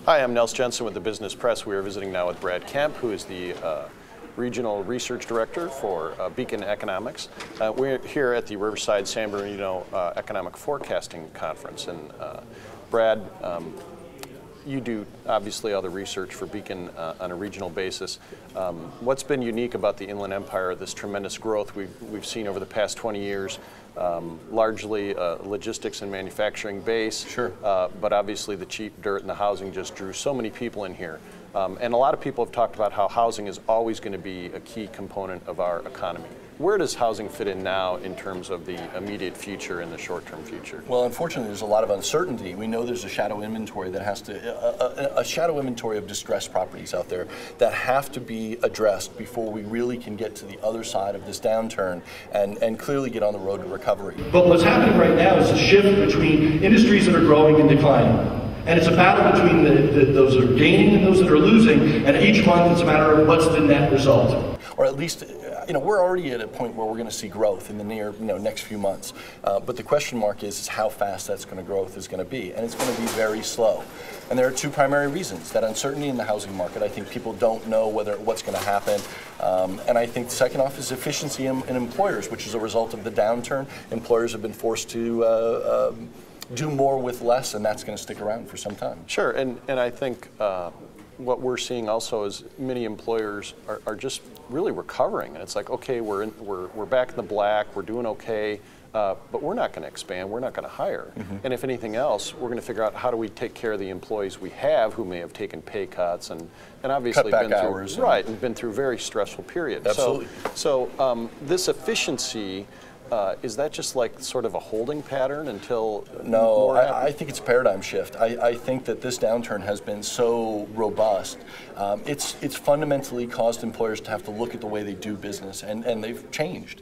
Hi, I'm Nels Jensen with the Business Press. We are visiting now with Brad Kemp, who is the Regional Research Director for Beacon Economics. We're here at the Riverside San Bernardino Economic Forecasting Conference. And Brad, you do obviously other research for Beacon on a regional basis. What's been unique about the Inland Empire, this tremendous growth we've seen over the past 20 years, largely logistics and manufacturing base, Sure. But obviously the cheap dirt and the housing just drew so many people in here. And a lot of people have talked about how housing is always going to be a key component of our economy. Where does housing fit in now in terms of the immediate future and the short-term future? Well, unfortunately, there's a lot of uncertainty. We know there's a shadow inventory that has to, a shadow inventory of distressed properties out there that have to be addressed before we really can get to the other side of this downturn and clearly get on the road to recovery. But what's happening right now is a shift between industries that are growing and declining. And it's a battle between those that are gaining and those that are losing, and each month it's a matter of what's the net result. Or at least, we're already at a point where we're going to see growth in the near, next few months. But the question mark is how fast that's growth is going to be, and it's going to be very slow. And there are two primary reasons: that uncertainty in the housing market. I think people don't know what's going to happen, and I think the second off is efficiency in employers, which is a result of the downturn. Employers have been forced to do more with less, and that's going to stick around for some time. Sure, and I think what we're seeing also is many employers are just really recovering, and it's like, okay, we're back in the black, we're doing okay, but we're not going to expand, we're not going to hire. Mm-hmm. And if anything else, we're going to figure out how do we take care of the employees we have who may have taken pay cuts and obviously cut back been through hours, and been through very stressful periods. Absolutely. So this efficiency. Is that just like sort of a holding pattern until? No, I think it's a paradigm shift. I think that this downturn has been so robust. It's fundamentally caused employers to have to look at the way they do business, and they've changed.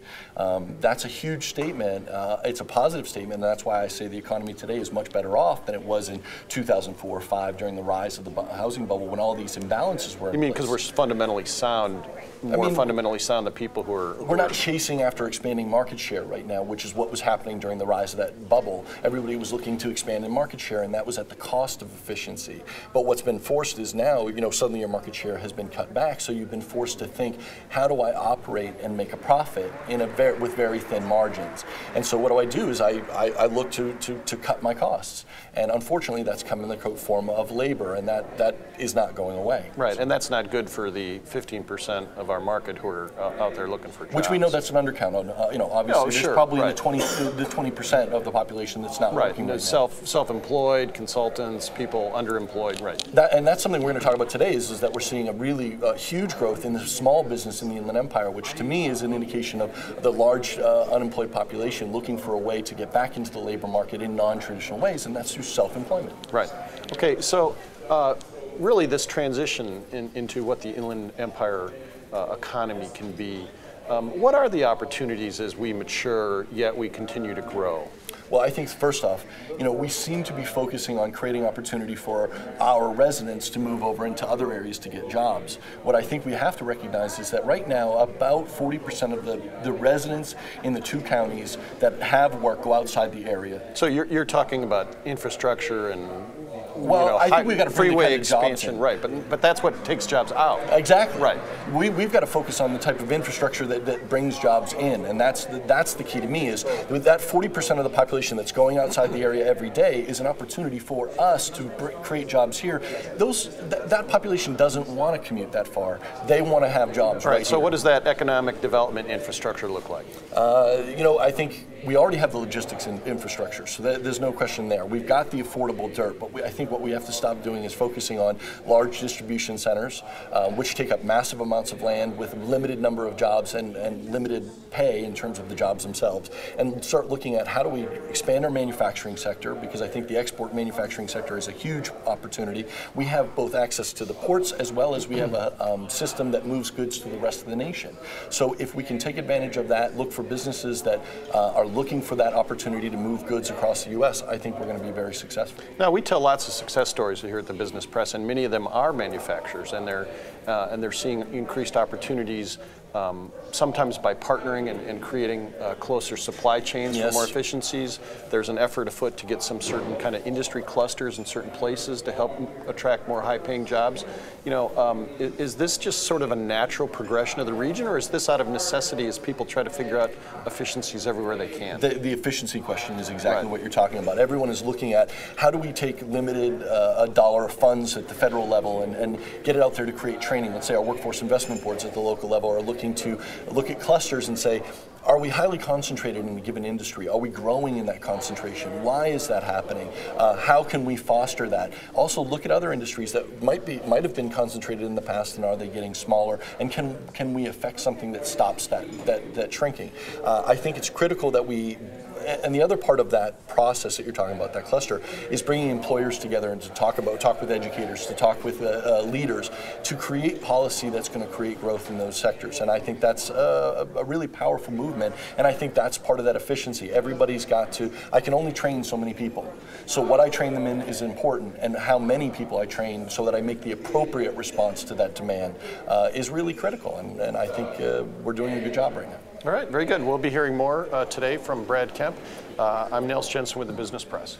That's a huge statement. It's a positive statement, and that's why I say the economy today is much better off than it was in 2004 or 5 during the rise of the housing bubble when all these imbalances were in place. You mean because we're fundamentally sound? Fundamentally sound, the people who are... We're not chasing after expanding market share right now, which is what was happening during the rise of that bubble. Everybody was looking to expand in market share, and that was at the cost of efficiency. But what's been forced is now, suddenly your market share has been cut back, so you've been forced to think, how do I operate and make a profit with very thin margins? And so what do is I look to cut my costs. And unfortunately, that's come in the form of labor, and that is not going away. Right, and that's not good for the 15% of our market who are out there looking for jobs. Which we know that's an undercount on. Obviously, sure, there's probably right. the 20% of the population that's not working right now. Self-employed, consultants, people underemployed, right. And that's something we're going to talk about today is that we're seeing a really huge growth in the small business in the Inland Empire, which to me is an indication of the large unemployed population looking for a way to get back into the labor market in non-traditional ways, and that's through self-employment. Right. Okay, so really this transition into what the Inland Empire economy can be, what are the opportunities as we mature, yet we continue to grow? Well, I think first off, we seem to be focusing on creating opportunity for our residents to move over into other areas to get jobs. What I think we have to recognize is that right now, about 40% of the residents in the 2 counties that have work go outside the area. So you're talking about infrastructure and I think we've got to bring freeway the kind of expansion, right? But that's what takes jobs out. Exactly. Right. We've got to focus on the type of infrastructure that brings jobs in, and that's the key to me. Is with that 40% of the population that's going outside the area every day is an opportunity for us to create jobs here. That population doesn't want to commute that far. They want to have jobs right So here. what does that economic development infrastructure look like? I think we already have the logistics infrastructure, so there's no question there. We've got the affordable dirt, but I think what we have to stop doing is focusing on large distribution centers, which take up massive amounts of land with a limited number of jobs and limited pay in terms of the jobs themselves, and start looking at how do we expand our manufacturing sector, because I think the export manufacturing sector is a huge opportunity. We have both access to the ports as well as we have a system that moves goods to the rest of the nation. So if we can take advantage of that, look for businesses that are looking for that opportunity to move goods across the U.S., I think we're going to be very successful. Now, we tell lots of success stories here at the Business Press, and many of them are manufacturers, and they're seeing increased opportunities sometimes by partnering and creating closer supply chains for more efficiencies. There's an effort afoot to get some certain kind of industry clusters in certain places to help attract more high-paying jobs. You know, is this just sort of a natural progression of the region, or is this out of necessity as people try to figure out efficiencies everywhere they can? The efficiency question is exactly what you're talking about. Everyone is looking at how do we take limited dollar funds at the federal level and get it out there to create training. Let's say our workforce investment boards at the local level are looking to look at clusters and say, are we highly concentrated in a given industry? Are we growing in that concentration? Why is that happening? How can we foster that? Also look at other industries that might have been concentrated in the past, and are they getting smaller? And can we affect something that stops that shrinking? I think it's critical that we. And the other part of that process that you're talking about, that cluster, is bringing employers together and to talk with educators, to talk with leaders, to create policy that's going to create growth in those sectors. And I think that's a really powerful movement. And I think that's part of that efficiency. Everybody's got to. I can only train so many people. So what I train them in is important, and how many people I train so that I make the appropriate response to that demand is really critical. And I think we're doing a good job right now. All right, very good. We'll be hearing more today from Brad Kemp. I'm Nils Jensen with the Business Press.